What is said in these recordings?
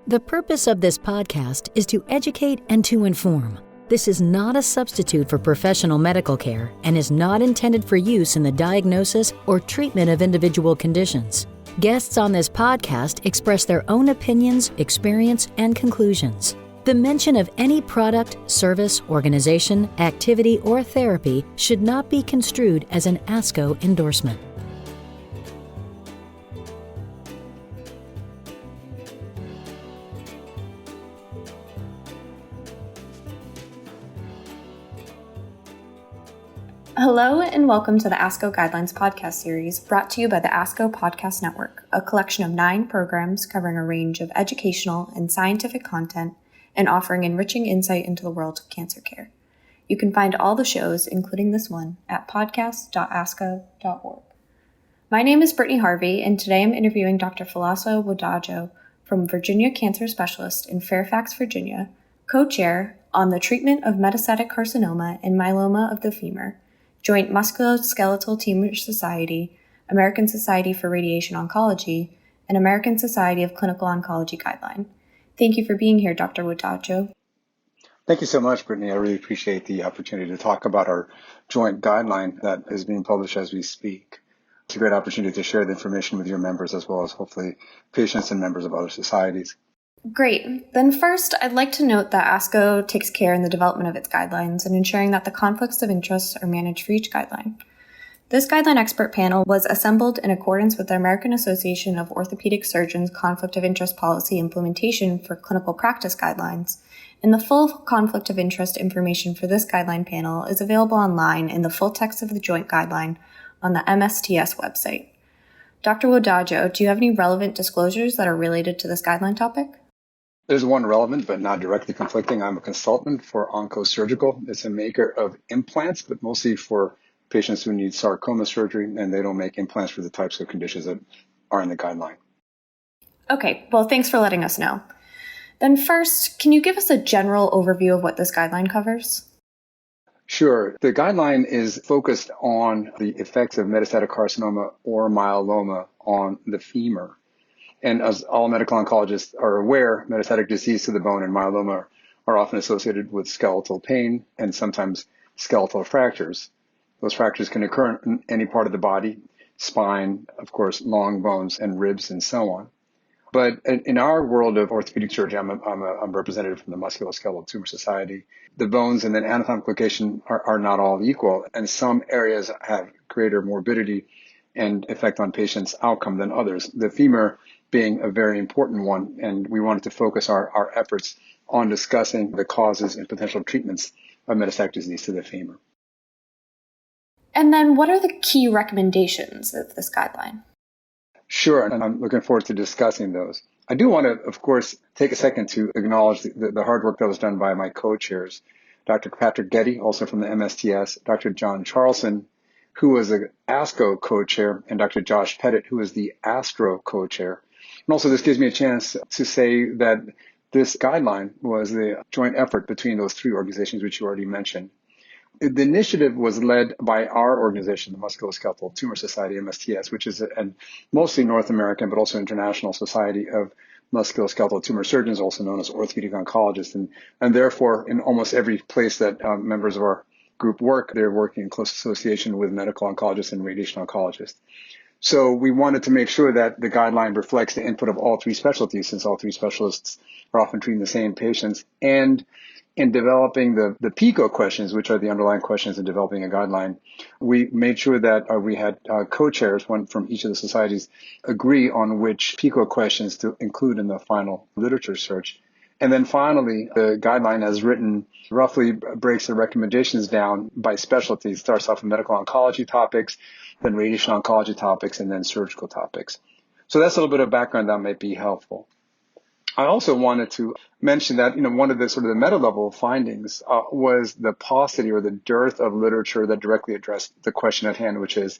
The purpose of this podcast is to educate and to inform. This is not a substitute for professional medical care and is not intended for use in the diagnosis or treatment of individual conditions. Guests on this podcast express their own opinions, experience, and conclusions. The mention of any product, service, organization, activity, or therapy should not be construed as an ASCO endorsement. Hello and welcome to the ASCO Guidelines podcast series brought to you by the ASCO Podcast Network, a collection of 9 programs covering a range of educational and scientific content and offering enriching insight into the world of cancer care. You can find all the shows, including this one, at podcast.asco.org. My name is Brittany Harvey, and today I'm interviewing Dr. Felasfa Wodajo from Virginia Cancer Specialist in Fairfax, Virginia, co-chair on the treatment of metastatic carcinoma and myeloma of the femur, Joint Musculoskeletal Tumor Society, American Society for Radiation Oncology, and American Society of Clinical Oncology Guideline. Thank you for being here, Dr. Wodajo. Thank you so much, Brittany. I really appreciate the opportunity to talk about our joint guideline that is being published as we speak. It's a great opportunity to share the information with your members as well as hopefully patients and members of other societies. Great. Then first, I'd like to note that ASCO takes care in the development of its guidelines and ensuring that the conflicts of interest are managed for each guideline. This guideline expert panel was assembled in accordance with the American Association of Orthopedic Surgeons Conflict of Interest Policy Implementation for Clinical Practice Guidelines, and the full conflict of interest information for this guideline panel is available online in the full text of the joint guideline on the MSTS website. Dr. Wodajo, do you have any relevant disclosures that are related to this guideline topic? There's one relevant but not directly conflicting. I'm a consultant for Oncosurgical. It's a maker of implants, but mostly for patients who need sarcoma surgery, and they don't make implants for the types of conditions that are in the guideline. Okay, well, thanks for letting us know. Then first, can you give us a general overview of what this guideline covers? Sure. The guideline is focused on the effects of metastatic carcinoma or myeloma on the femur. And as all medical oncologists are aware, metastatic disease to the bone and myeloma are often associated with skeletal pain and sometimes skeletal fractures. Those fractures can occur in any part of the body, spine, of course, long bones and ribs and so on. But in our world of orthopedic surgery, I'm a representative from the Musculoskeletal Tumor Society. The bones and then anatomic location are not all equal, and some areas have greater morbidity and effect on patients' outcome than others. The femur being a very important one, and we wanted to focus our efforts on discussing the causes and potential treatments of metastatic disease to the femur. And then what are the key recommendations of this guideline? Sure, and I'm looking forward to discussing those. I do want to, of course, take a second to acknowledge the hard work that was done by my co-chairs, Dr. Patrick Getty, also from the MSTS, Dr. John Charlson, who was the ASCO co-chair, and Dr. Josh Pettit, who is the ASTRO co-chair. And also this gives me a chance to say that this guideline was the joint effort between those 3 organizations, which you already mentioned. The initiative was led by our organization, the Musculoskeletal Tumor Society, MSTS, which is a mostly North American, but also international society of musculoskeletal tumor surgeons, also known as orthopedic oncologists. And therefore, in almost every place that members of our group work, they're working in close association with medical oncologists and radiation oncologists. So we wanted to make sure that the guideline reflects the input of all 3 specialties, since all 3 specialists are often treating the same patients. And in developing the PICO questions, which are the underlying questions in developing a guideline, we made sure that we had co-chairs, one from each of the societies, agree on which PICO questions to include in the final literature search. And then finally, the guideline as written roughly breaks the recommendations down by specialty. It starts off with medical oncology topics, then radiation oncology topics, and then surgical topics. So that's a little bit of background that might be helpful. I also wanted to mention that, one of the sort of the meta-level findings was the paucity or the dearth of literature that directly addressed the question at hand, which is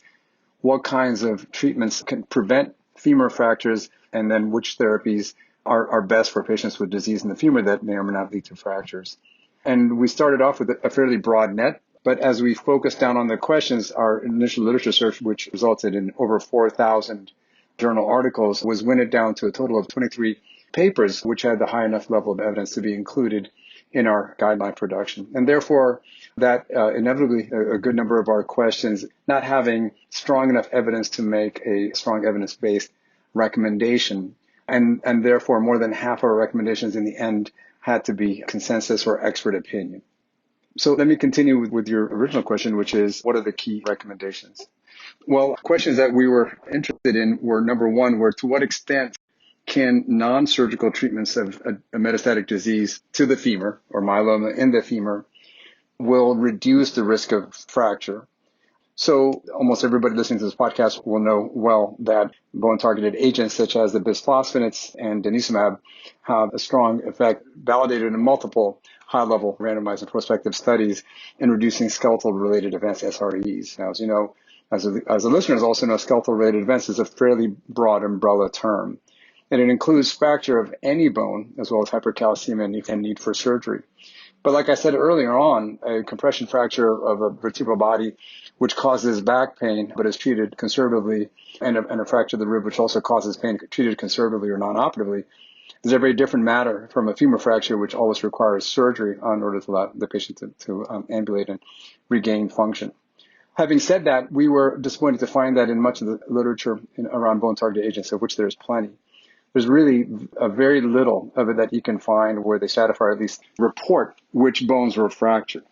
what kinds of treatments can prevent femur fractures, and then which therapies are best for patients with disease in the femur that may or may not lead to fractures. And we started off with a fairly broad net, but as we focused down on the questions, our initial literature search, which resulted in over 4,000 journal articles, was winnowed down to a total of 23 papers which had the high enough level of evidence to be included in our guideline production. And therefore, that inevitably a good number of our questions, not having strong enough evidence to make a strong evidence-based recommendation, and therefore more than half our recommendations in the end had to be consensus or expert opinion. So let me continue with your original question, which is, what are the key recommendations? Well, questions that we were interested in were, number one, were to what extent can non-surgical treatments of a metastatic disease to the femur or myeloma in the femur will reduce the risk of fracture? So almost everybody listening to this podcast will know well that bone-targeted agents such as the bisphosphonates and denosumab have a strong effect validated in multiple high-level randomized and prospective studies in reducing skeletal-related events, SREs. Now, as you know, as the listeners also know, skeletal-related events is a fairly broad umbrella term, and it includes fracture of any bone as well as hypercalcemia and need for surgery. But like I said earlier on, a compression fracture of a vertebral body which causes back pain but is treated conservatively, and a fracture of the rib which also causes pain treated conservatively or non-operatively, is a very different matter from a femur fracture which always requires surgery in order to allow the patient to ambulate and regain function. Having said that, we were disappointed to find that in much of the literature around bone-targeted agents, of which there's plenty, there's really a very little of it that you can find where they stratify or at least report which bones were fractured.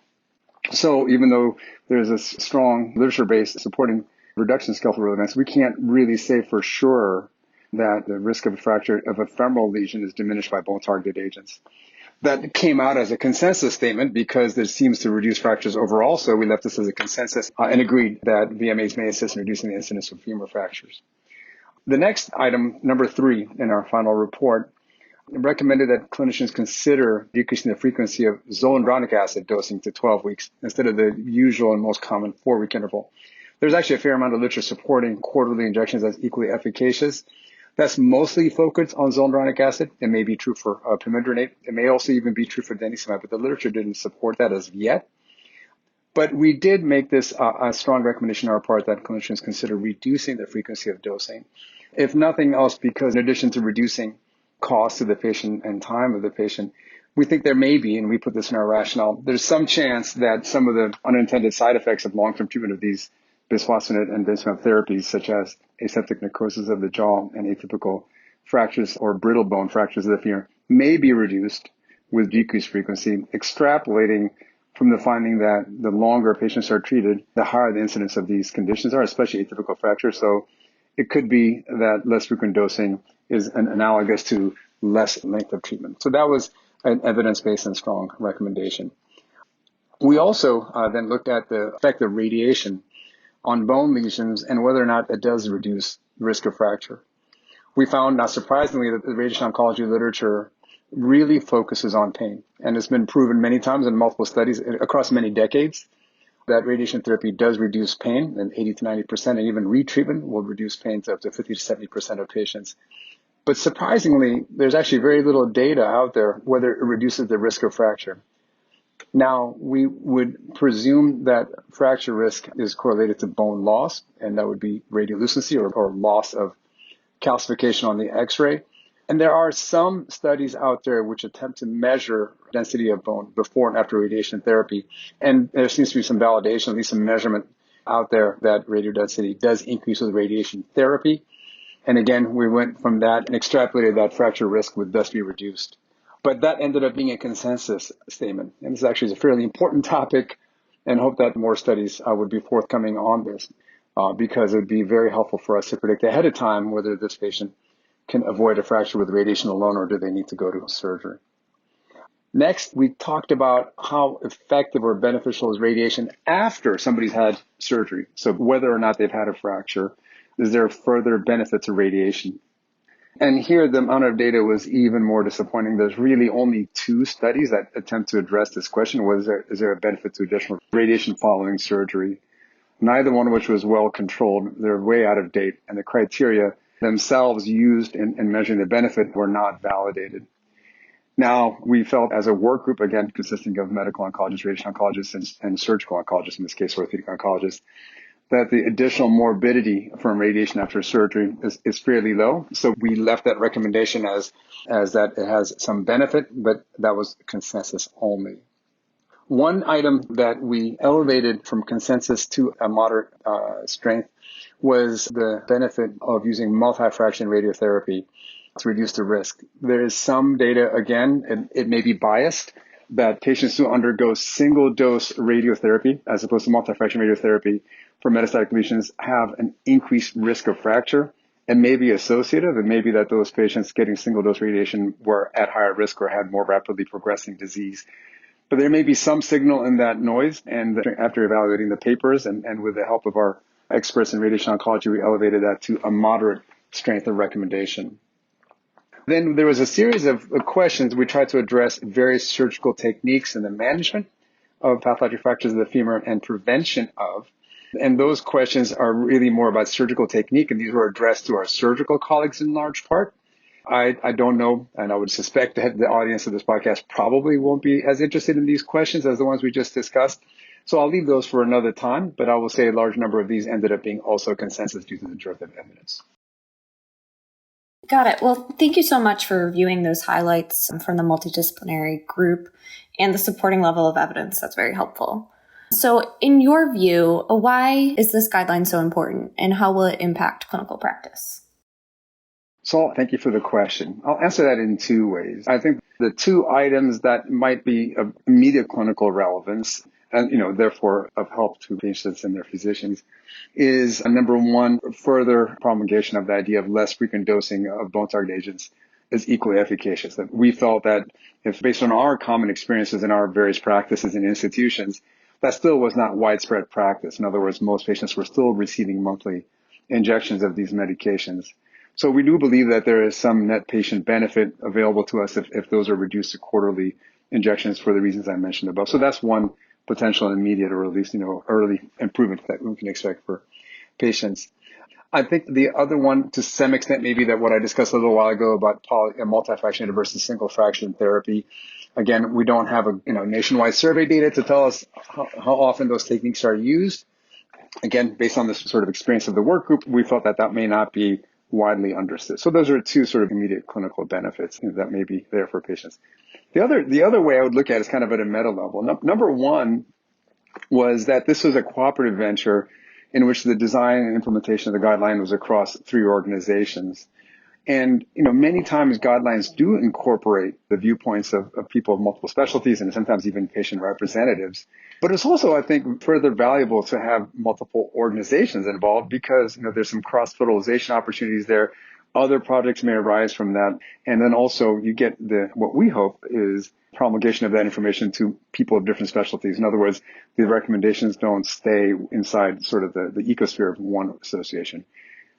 So even though there's a strong literature base supporting reduction in skeletal events, we can't really say for sure that the risk of a fracture of a femoral lesion is diminished by bone-targeted agents. That came out as a consensus statement because it seems to reduce fractures overall, so we left this as a consensus and agreed that VMAs may assist in reducing the incidence of femur fractures. The next item, number 3 in our final report, recommended that clinicians consider decreasing the frequency of zoledronic acid dosing to 12 weeks instead of the usual and most common 4-week interval. There's actually a fair amount of literature supporting quarterly injections as equally efficacious. That's mostly focused on zoledronic acid. It may be true for pimidronate. It may also even be true for denosumab, but the literature didn't support that as yet. But we did make this a strong recommendation on our part that clinicians consider reducing the frequency of dosing, if nothing else, because in addition to reducing cost to the patient and time of the patient, we think there may be, and we put this in our rationale, there's some chance that some of the unintended side effects of long-term treatment of these bisphosphonate and denosumab therapies, such as aseptic necrosis of the jaw and atypical fractures or brittle bone fractures of the femur, may be reduced with decreased frequency, extrapolating from the finding that the longer patients are treated, the higher the incidence of these conditions are, especially atypical fractures. So it could be that less frequent dosing is analogous to less length of treatment. So that was an evidence-based and strong recommendation. We also then looked at the effect of radiation on bone lesions and whether or not it does reduce risk of fracture. We found, not surprisingly, that the radiation oncology literature really focuses on pain. And it's been proven many times in multiple studies across many decades that radiation therapy does reduce pain, and 80 to 90%, and even retreatment will reduce pain to up to 50 to 70% of patients. But surprisingly, there's actually very little data out there whether it reduces the risk of fracture. Now, we would presume that fracture risk is correlated to bone loss, and that would be radiolucency or loss of calcification on the X-ray. And there are some studies out there which attempt to measure density of bone before and after radiation therapy. And there seems to be some validation, at least some measurement out there that radiodensity does increase with radiation therapy. And again, we went from that and extrapolated that fracture risk would thus be reduced. But that ended up being a consensus statement. And this actually is a fairly important topic, and hope that more studies would be forthcoming on this because it would be very helpful for us to predict ahead of time whether this patient can avoid a fracture with radiation alone or do they need to go to surgery. Next, we talked about how effective or beneficial is radiation after somebody's had surgery. So whether or not they've had a fracture, is there further benefit to radiation? And here, the amount of data was even more disappointing. There's really only 2 studies that attempt to address this question. Is there a benefit to additional radiation following surgery? Neither one of which was well controlled. They're way out of date. And the criteria themselves used in measuring the benefit were not validated. Now, we felt as a work group, again, consisting of medical oncologists, radiation oncologists, and surgical oncologists, in this case, orthopedic oncologists, that the additional morbidity from radiation after surgery is fairly low. So we left that recommendation as that it has some benefit, but that was consensus only. One item that we elevated from consensus to a moderate strength was the benefit of using multi-fraction radiotherapy to reduce the risk. There is some data, again, and it may be biased, that patients who undergo single-dose radiotherapy, as opposed to multi-fraction radiotherapy for metastatic lesions, have an increased risk of fracture, and may be associative. It may be that those patients getting single-dose radiation were at higher risk or had more rapidly progressing disease. But there may be some signal in that noise, and after evaluating the papers and with the help of our experts in radiation oncology, we elevated that to a moderate strength of recommendation. Then there was a series of questions. We tried to address various surgical techniques in the management of pathologic fractures of the femur and prevention of. And those questions are really more about surgical technique, and these were addressed to our surgical colleagues in large part. I don't know, and I would suspect that the audience of this podcast probably won't be as interested in these questions as the ones we just discussed. So I'll leave those for another time, but I will say a large number of these ended up being also consensus due to the dearth of evidence. Got it. Well, thank you so much for reviewing those highlights from the multidisciplinary group and the supporting level of evidence. That's very helpful. So in your view, why is this guideline so important, and how will it impact clinical practice? So thank you for the question. I'll answer that in two ways. I think the two items that might be of immediate clinical relevance and, therefore of help to patients and their physicians is number one, further promulgation of the idea of less frequent dosing of bone target agents is equally efficacious. That we felt that if based on our common experiences in our various practices and institutions, that still was not widespread practice. In other words, most patients were still receiving monthly injections of these medications. So we do believe that there is some net patient benefit available to us if those are reduced to quarterly injections for the reasons I mentioned above. So that's one potential immediate or at least, early improvement that we can expect for patients. I think the other one, to some extent, maybe that what I discussed a little while ago about multi-fraction versus single fraction therapy. Again, we don't have a nationwide survey data to tell us how often those techniques are used. Again, based on this sort of experience of the work group, we felt that may not be widely understood. So those are two sort of immediate clinical benefits that may be there for patients. The other way I would look at it is kind of at a meta level. Number one was that this was a cooperative venture in which the design and implementation of the guideline was across 3 organizations. And, many times guidelines do incorporate the viewpoints of people of multiple specialties and sometimes even patient representatives. But it's also, I think, further valuable to have multiple organizations involved because, there's some cross-fertilization opportunities there. Other projects may arise from that. And then also you get what we hope is promulgation of that information to people of different specialties. In other words, the recommendations don't stay inside sort of the ecosphere of one association.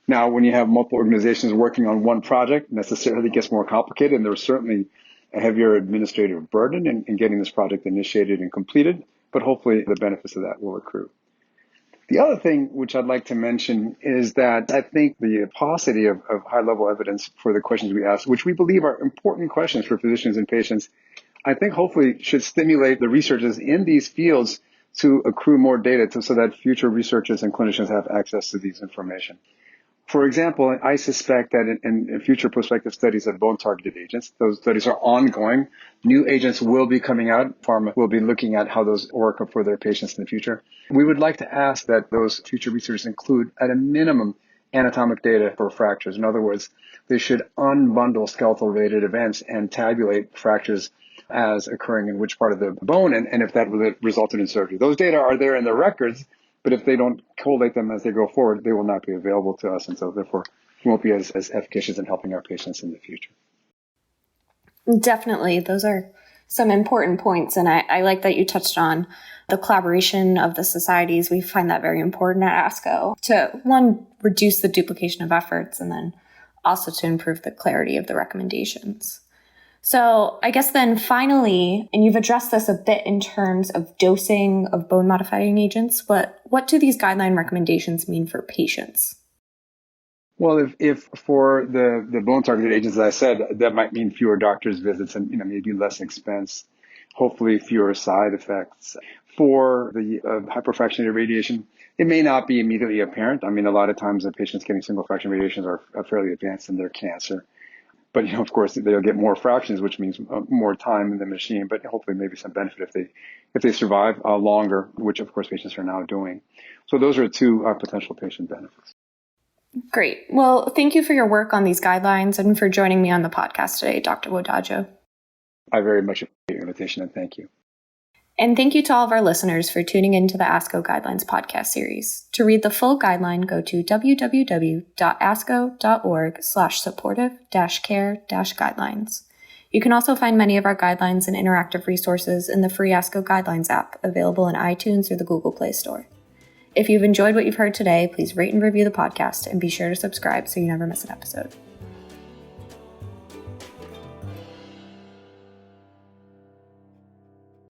Now, when you have multiple organizations working on one project, necessarily gets more complicated, and there's certainly a heavier administrative burden in getting this project initiated and completed, but hopefully the benefits of that will accrue. The other thing which I'd like to mention is that I think the paucity of high-level evidence for the questions we ask, which we believe are important questions for physicians and patients, I think hopefully should stimulate the researchers in these fields to accrue more data so that future researchers and clinicians have access to these information. For example, I suspect that in future prospective studies of bone-targeted agents, those studies are ongoing. New agents will be coming out. Pharma will be looking at how those work for their patients in the future. We would like to ask that those future researchers include, at a minimum, anatomic data for fractures. In other words, they should unbundle skeletal-related events and tabulate fractures as occurring in which part of the bone and if that resulted in surgery. Those data are there in the records, but if they don't collate them as they go forward, they will not be available to us. And so therefore, we won't be as efficacious in helping our patients in the future. Definitely. Those are some important points. And I like that you touched on the collaboration of the societies. We find that very important at ASCO to, one, reduce the duplication of efforts and then also to improve the clarity of the recommendations. So I guess then finally, and you've addressed this a bit in terms of dosing of bone modifying agents, but what do these guideline recommendations mean for patients? Well, if for the bone targeted agents, as I said, that might mean fewer doctor's visits and maybe less expense, hopefully fewer side effects. For the hyperfractionated radiation, It may not be immediately apparent. I mean, a lot of times the patients getting single fraction radiations are fairly advanced in their cancer. But, of course, they'll get more fractions, which means more time in the machine, but hopefully maybe some benefit if they survive longer, which, of course, patients are now doing. So those are two potential patient benefits. Great. Well, thank you for your work on these guidelines and for joining me on the podcast today, Dr. Wodajo. I very much appreciate your invitation, and thank you. And thank you to all of our listeners for tuning into the ASCO Guidelines podcast series. To read the full guideline, go to www.asco.org/supportive-care-guidelines. You can also find many of our guidelines and interactive resources in the free ASCO Guidelines app, available in iTunes or the Google Play Store. If you've enjoyed what you've heard today, please rate and review the podcast and be sure to subscribe so you never miss an episode.